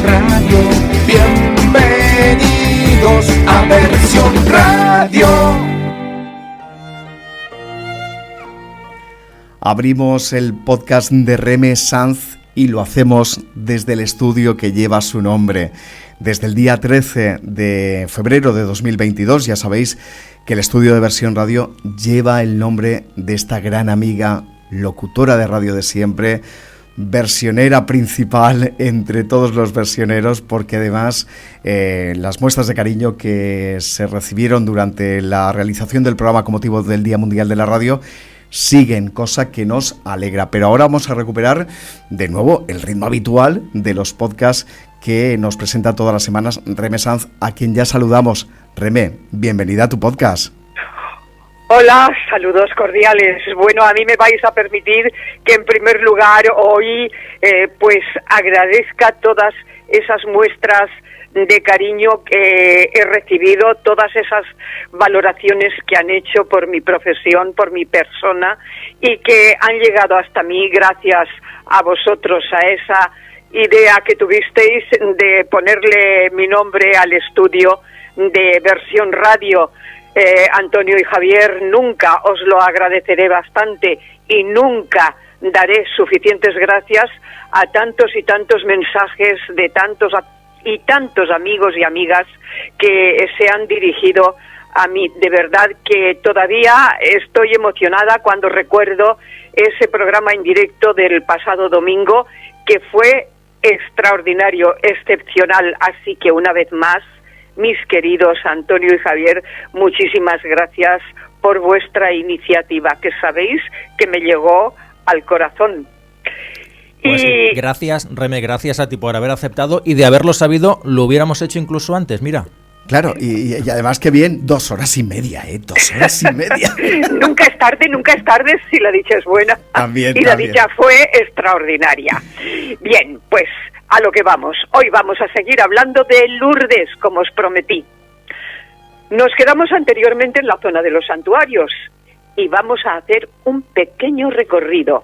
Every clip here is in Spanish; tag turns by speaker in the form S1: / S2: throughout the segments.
S1: Radio. Bienvenidos a Versión Radio.
S2: Abrimos el podcast de Reme Sanz y lo hacemos desde el estudio que lleva su nombre. Desde el día 13 de febrero de 2022, ya sabéis que el estudio de Versión Radio lleva el nombre de esta gran amiga, locutora de radio de siempre, versionera principal entre todos los versioneros, porque además las muestras de cariño que se recibieron durante la realización del programa con motivo del Día Mundial de la Radio siguen, cosa que nos alegra. Pero ahora vamos a recuperar de nuevo el ritmo habitual de los podcasts que nos presenta todas las semanas Reme Sanz, a quien ya saludamos. Reme, bienvenida a tu podcast.
S3: Hola, saludos cordiales. Bueno, a mí me vais a permitir que en primer lugar hoy pues agradezca todas esas muestras de cariño que he recibido, todas esas valoraciones que han hecho por mi profesión, por mi persona, y que han llegado hasta mí gracias a vosotros, a esa idea que tuvisteis de ponerle mi nombre al estudio de Versión Radio. Antonio y Javier, nunca os lo agradeceré bastante y nunca daré suficientes gracias a tantos y tantos mensajes de tantos y tantos amigos y amigas que se han dirigido a mí. De verdad que todavía estoy emocionada cuando recuerdo ese programa en directo del pasado domingo, que fue extraordinario, excepcional. Así que una vez más, mis queridos Antonio y Javier, muchísimas gracias por vuestra iniciativa, que sabéis que me llegó al corazón.
S4: Pues sí, gracias, Reme, gracias a ti por haber aceptado, y de haberlo sabido lo hubiéramos hecho incluso antes, mira.
S2: Claro, y además que bien, 2 horas y media, 2 horas y media.
S3: Nunca es tarde si la dicha es buena.
S2: También,
S3: y la dicha fue extraordinaria. Bien, pues a lo que vamos. Hoy vamos a seguir hablando de Lourdes, como os prometí. Nos quedamos anteriormente en la zona de los santuarios y vamos a hacer un pequeño recorrido.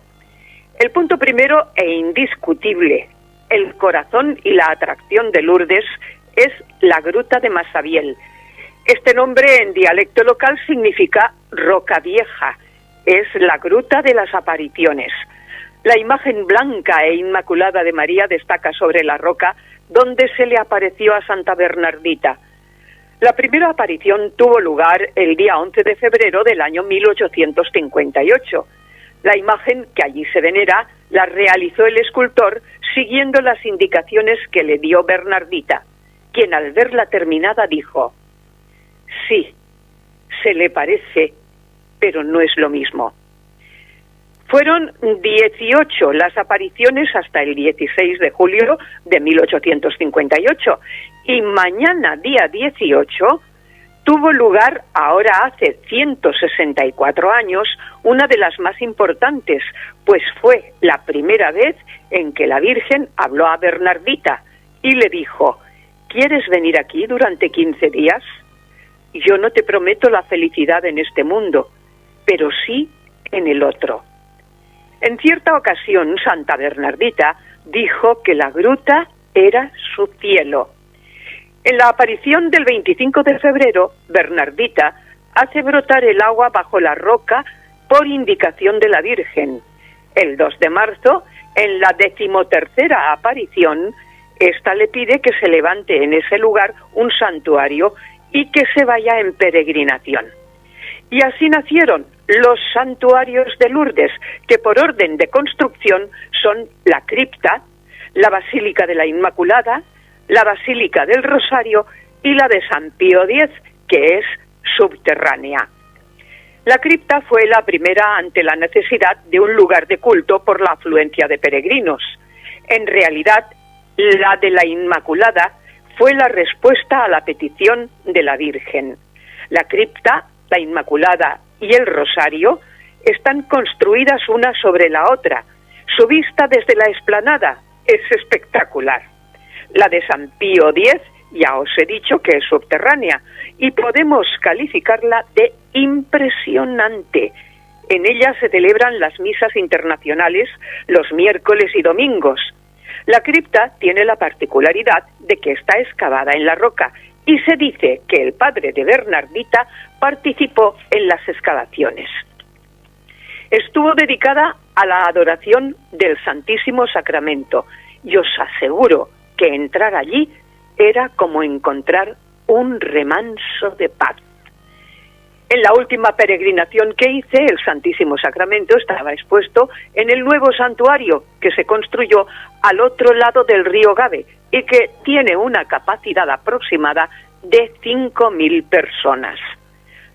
S3: El punto primero e indiscutible, el corazón y la atracción de Lourdes, es la Gruta de Massabielle. Este nombre en dialecto local significa roca vieja, es la Gruta de las Apariciones. La imagen blanca e inmaculada de María destaca sobre la roca donde se le apareció a Santa Bernardita. La primera aparición tuvo lugar el día 11 de febrero del año 1858. La imagen que allí se venera la realizó el escultor siguiendo las indicaciones que le dio Bernardita, quien al verla terminada dijo: sí, se le parece, pero no es lo mismo. Fueron 18 las apariciones hasta el 16 de julio de 1858 y mañana, día 18, tuvo lugar, ahora hace 164 años, una de las más importantes, pues fue la primera vez en que la Virgen habló a Bernardita y le dijo: ¿quieres venir aquí durante 15 días? Yo no te prometo la felicidad en este mundo, pero sí en el otro. En cierta ocasión, Santa Bernardita dijo que la gruta era su cielo. En la aparición del 25 de febrero, Bernardita hace brotar el agua bajo la roca por indicación de la Virgen. El 2 de marzo, en la 13ª aparición, esta le pide que se levante en ese lugar un santuario y que se vaya en peregrinación. Y así nacieron los santuarios de Lourdes, que por orden de construcción son la cripta, la Basílica de la Inmaculada, la Basílica del Rosario y la de San Pío X, que es subterránea. La cripta fue la primera ante la necesidad de un lugar de culto por la afluencia de peregrinos. En realidad, la de la Inmaculada fue la respuesta a la petición de la Virgen. La cripta, la Inmaculada y el Rosario están construidas una sobre la otra. Su vista desde la explanada es espectacular. La de San Pío X, ya os he dicho que es subterránea, y podemos calificarla de impresionante. En ella se celebran las misas internacionales los miércoles y domingos. La cripta tiene la particularidad de que está excavada en la roca y se dice que el padre de Bernardita participó en las excavaciones. Estuvo dedicada a la adoración del Santísimo Sacramento y os aseguro que entrar allí era como encontrar un remanso de paz. En la última peregrinación que hice, el Santísimo Sacramento estaba expuesto en el nuevo santuario que se construyó al otro lado del río Gave y que tiene una capacidad aproximada de 5.000 personas.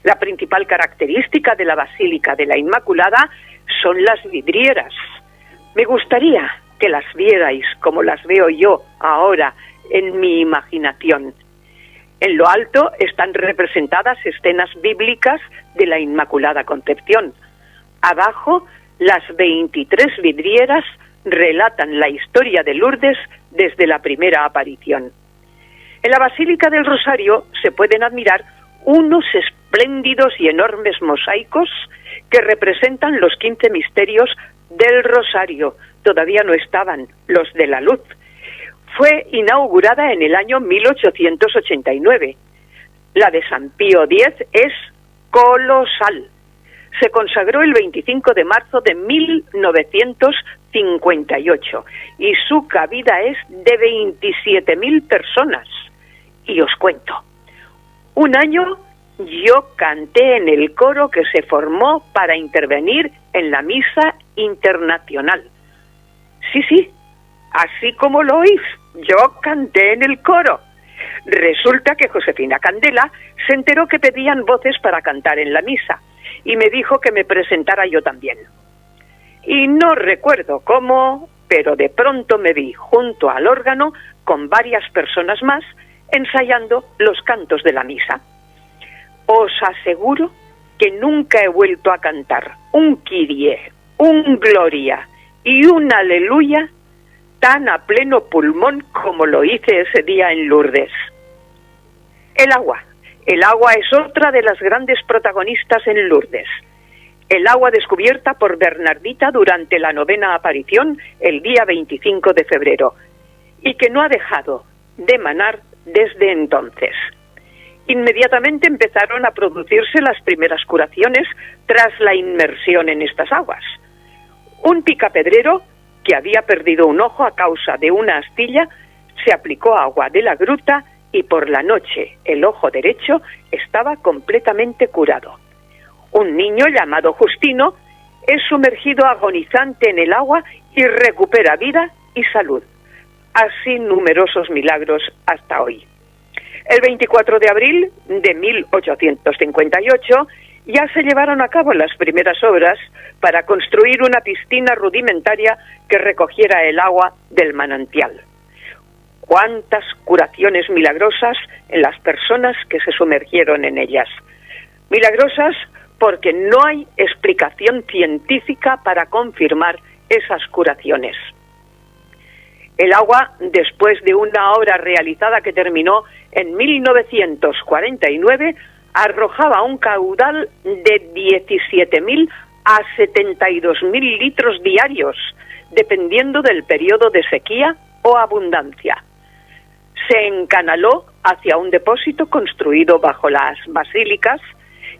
S3: La principal característica de la Basílica de la Inmaculada son las vidrieras. Me gustaría que las vierais como las veo yo ahora en mi imaginación. En lo alto están representadas escenas bíblicas de la Inmaculada Concepción. Abajo, las 23 vidrieras relatan la historia de Lourdes desde la primera aparición. En la Basílica del Rosario se pueden admirar unos espléndidos y enormes mosaicos que representan los 15 misterios del Rosario. Todavía no estaban los de la luz. Fue inaugurada en el año 1889. La de San Pío X es colosal. Se consagró el 25 de marzo de 1958 y su cabida es de 27.000 personas. Y os cuento, un año yo canté en el coro que se formó para intervenir en la misa internacional. Sí, así como lo oís, yo canté en el coro. Resulta que Josefina Candela se enteró que pedían voces para cantar en la misa y me dijo que me presentara yo también. Y no recuerdo cómo, pero de pronto me vi junto al órgano con varias personas más ensayando los cantos de la misa. Os aseguro que nunca he vuelto a cantar un Kyrie, un Gloria y un Aleluya tan a pleno pulmón como lo hice ese día en Lourdes. El agua es otra de las grandes protagonistas en Lourdes. El agua descubierta por Bernardita durante la 9ª aparición el día 25 de febrero y que no ha dejado de manar desde entonces. Inmediatamente empezaron a producirse las primeras curaciones tras la inmersión en estas aguas. Un picapedrero que había perdido un ojo a causa de una astilla se aplicó agua de la gruta y por la noche el ojo derecho estaba completamente curado. Un niño llamado Justino es sumergido agonizante en el agua y recupera vida y salud. Así numerosos milagros hasta hoy. El 24 de abril de 1858 ya se llevaron a cabo las primeras obras para construir una piscina rudimentaria que recogiera el agua del manantial. Cuántas curaciones milagrosas en las personas que se sumergieron en ellas. Milagrosas porque no hay explicación científica para confirmar esas curaciones. El agua, después de una obra realizada que terminó en 1949, arrojaba un caudal de 17.000 a 72.000 litros diarios, dependiendo del periodo de sequía o abundancia. Se encanaló hacia un depósito construido bajo las basílicas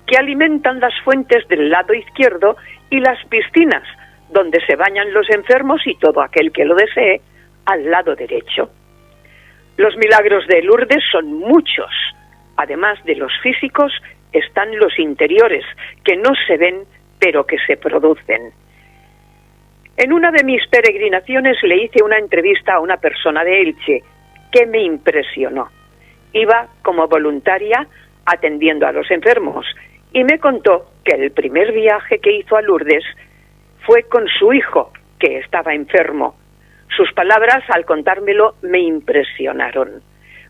S3: que alimentan las fuentes del lado izquierdo y las piscinas, donde se bañan los enfermos y todo aquel que lo desee, al lado derecho. Los milagros de Lourdes son muchos. Además de los físicos, están los interiores, que no se ven, pero que se producen. En una de mis peregrinaciones le hice una entrevista a una persona de Elche, que me impresionó. Iba como voluntaria atendiendo a los enfermos, y me contó que el primer viaje que hizo a Lourdes fue con su hijo, que estaba enfermo. Sus palabras, al contármelo, me impresionaron.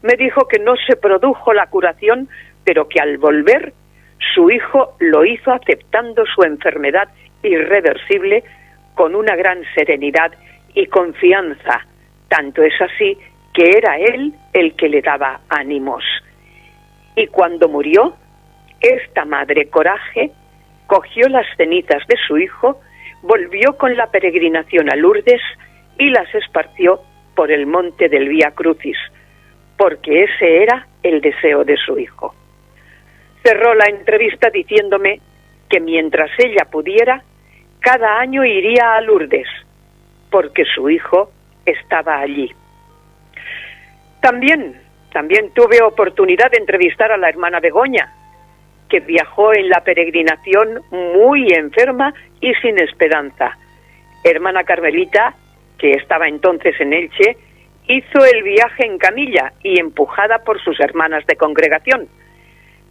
S3: Me dijo que no se produjo la curación, pero que al volver, su hijo lo hizo aceptando su enfermedad irreversible con una gran serenidad y confianza. Tanto es así que era él el que le daba ánimos. Y cuando murió, esta madre coraje cogió las cenizas de su hijo, volvió con la peregrinación a Lourdes y las esparció por el monte del Vía Crucis, porque ese era el deseo de su hijo. Cerró la entrevista diciéndome que mientras ella pudiera, cada año iría a Lourdes, porque su hijo estaba allí. También tuve oportunidad de entrevistar a la hermana Begoña, que viajó en la peregrinación muy enferma y sin esperanza. Hermana Carmelita, que estaba entonces en Elche, hizo el viaje en camilla y empujada por sus hermanas de congregación.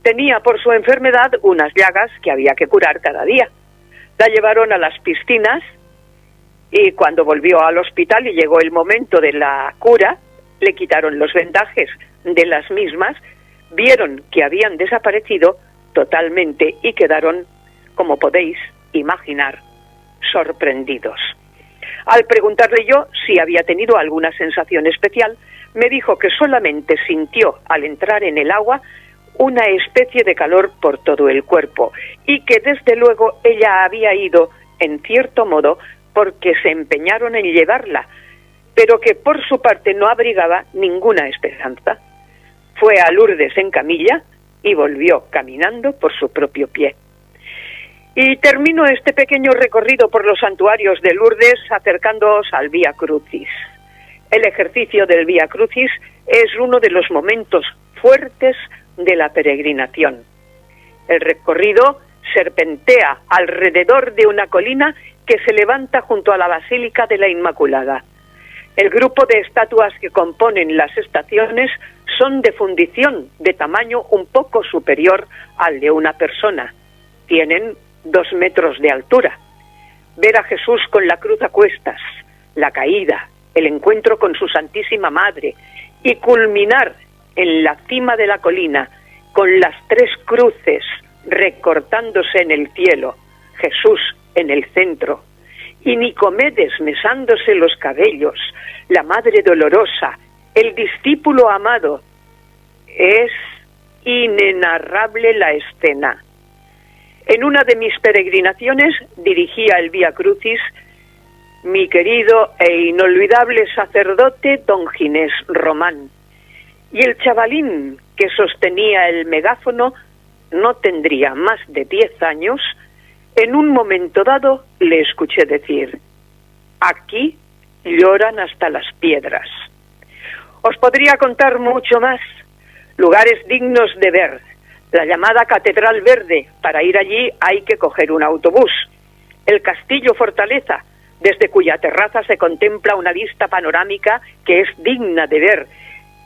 S3: Tenía por su enfermedad unas llagas que había que curar cada día. La llevaron a las piscinas y cuando volvió al hospital y llegó el momento de la cura, le quitaron los vendajes de las mismas, vieron que habían desaparecido totalmente y quedaron, como podéis imaginar, sorprendidos. Al preguntarle yo si había tenido alguna sensación especial, me dijo que solamente sintió al entrar en el agua una especie de calor por todo el cuerpo y que desde luego ella había ido, en cierto modo, porque se empeñaron en llevarla, pero que por su parte no abrigaba ninguna esperanza. Fue a Lourdes en camilla y volvió caminando por su propio pie. Y termino este pequeño recorrido por los santuarios de Lourdes acercándoos al Vía Crucis. El ejercicio del Vía Crucis es uno de los momentos fuertes de la peregrinación. El recorrido serpentea alrededor de una colina que se levanta junto a la Basílica de la Inmaculada. El grupo de estatuas que componen las estaciones son de fundición de tamaño un poco superior al de una persona. Tienen 2 metros de altura. Ver a Jesús con la cruz a cuestas, la caída, el encuentro con su Santísima Madre y culminar en la cima de la colina con las 3 cruces recortándose en el cielo, Jesús en el centro y Nicomedes mesándose los cabellos, la Madre Dolorosa, el discípulo amado. Es inenarrable la escena. En una de mis peregrinaciones dirigía el Vía Crucis mi querido e inolvidable sacerdote don Ginés Román. Y el chavalín que sostenía el megáfono no tendría más de 10 años. En un momento dado le escuché decir: aquí lloran hasta las piedras. Os podría contar mucho más, lugares dignos de ver. La llamada Catedral Verde, para ir allí hay que coger un autobús. El Castillo Fortaleza, desde cuya terraza se contempla una vista panorámica que es digna de ver.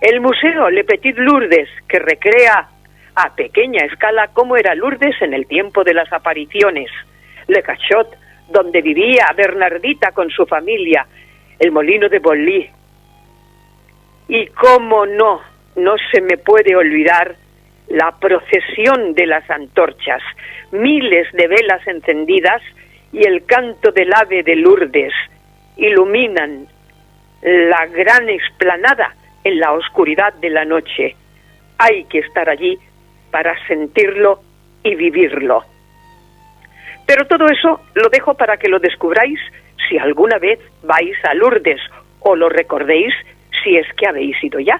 S3: El Museo Le Petit Lourdes, que recrea a pequeña escala cómo era Lourdes en el tiempo de las apariciones. Le Cachot, donde vivía Bernardita con su familia. El Molino de Bolí. Y cómo no se me puede olvidar la procesión de las antorchas, miles de velas encendidas y el canto del ave de Lourdes iluminan la gran explanada en la oscuridad de la noche. Hay que estar allí para sentirlo y vivirlo. Pero todo eso lo dejo para que lo descubráis si alguna vez vais a Lourdes o lo recordéis si es que habéis ido ya.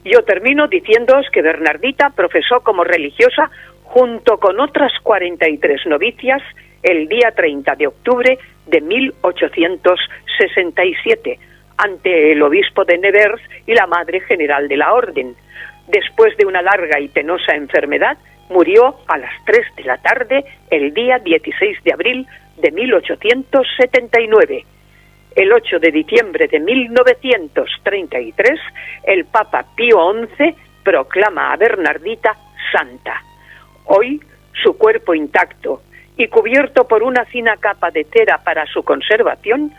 S3: Yo termino diciéndoos que Bernardita profesó como religiosa junto con otras 43 novicias el día 30 de octubre de 1867 ante el obispo de Nevers y la Madre General de la Orden. Después de una larga y penosa enfermedad, murió a las 3 de la tarde el día 16 de abril de 1879. El 8 de diciembre de 1933, el Papa Pío XI proclama a Bernardita santa. Hoy, su cuerpo intacto y cubierto por una fina capa de cera para su conservación,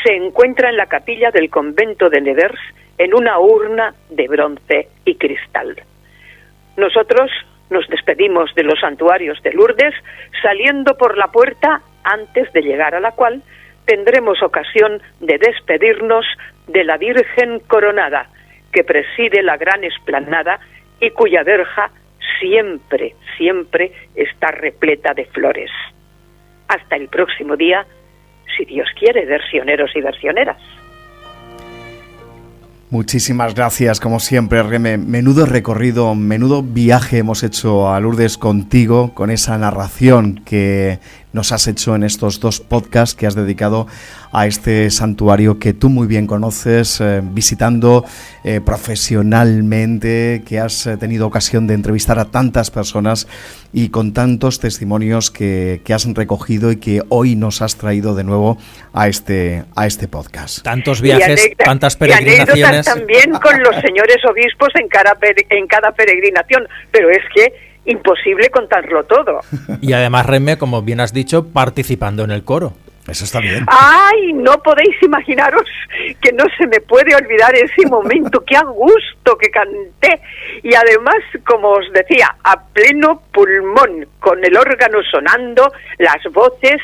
S3: se encuentra en la capilla del convento de Nevers en una urna de bronce y cristal. Nosotros nos despedimos de los santuarios de Lourdes saliendo por la puerta antes de llegar a la cual tendremos ocasión de despedirnos de la Virgen coronada que preside la gran explanada y cuya verja siempre, siempre está repleta de flores. Hasta el próximo día, si Dios quiere, versioneros y versioneras.
S2: Muchísimas gracias, como siempre, Reme. Menudo recorrido, menudo viaje hemos hecho a Lourdes contigo, con esa narración que nos has hecho en estos 2 podcasts que has dedicado a este santuario que tú muy bien conoces, visitando profesionalmente, que has tenido ocasión de entrevistar a tantas personas y con tantos testimonios que has recogido y que hoy nos has traído de nuevo a este podcast.
S4: Tantos viajes, tantas peregrinaciones.
S3: También con los señores obispos en cada peregrinación, pero es que imposible contarlo todo.
S4: Y además, Reme, como bien has dicho, participando en el coro.
S2: Eso está bien.
S3: ¡Ay! No podéis imaginaros que no se me puede olvidar ese momento. ¡Qué a gusto que canté! Y además, como os decía, a pleno pulmón, con el órgano sonando, las voces,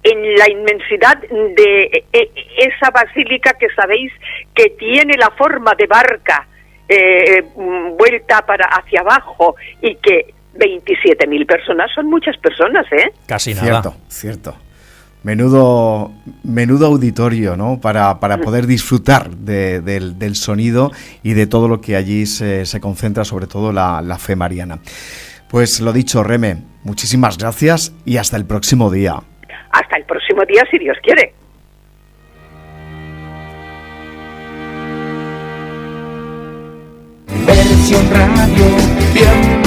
S3: en la inmensidad de esa basílica que sabéis que tiene la forma de barca, vuelta hacia abajo, y que 27.000 personas son muchas personas, ¿eh?
S4: Casi nada.
S2: Cierto. Menudo auditorio, ¿no? Para poder disfrutar del sonido y de todo lo que allí se concentra, sobre todo la fe mariana. Pues lo dicho, Reme, muchísimas gracias y hasta el próximo día.
S3: Hasta el próximo día, si Dios quiere.
S1: Versión Radio, bien.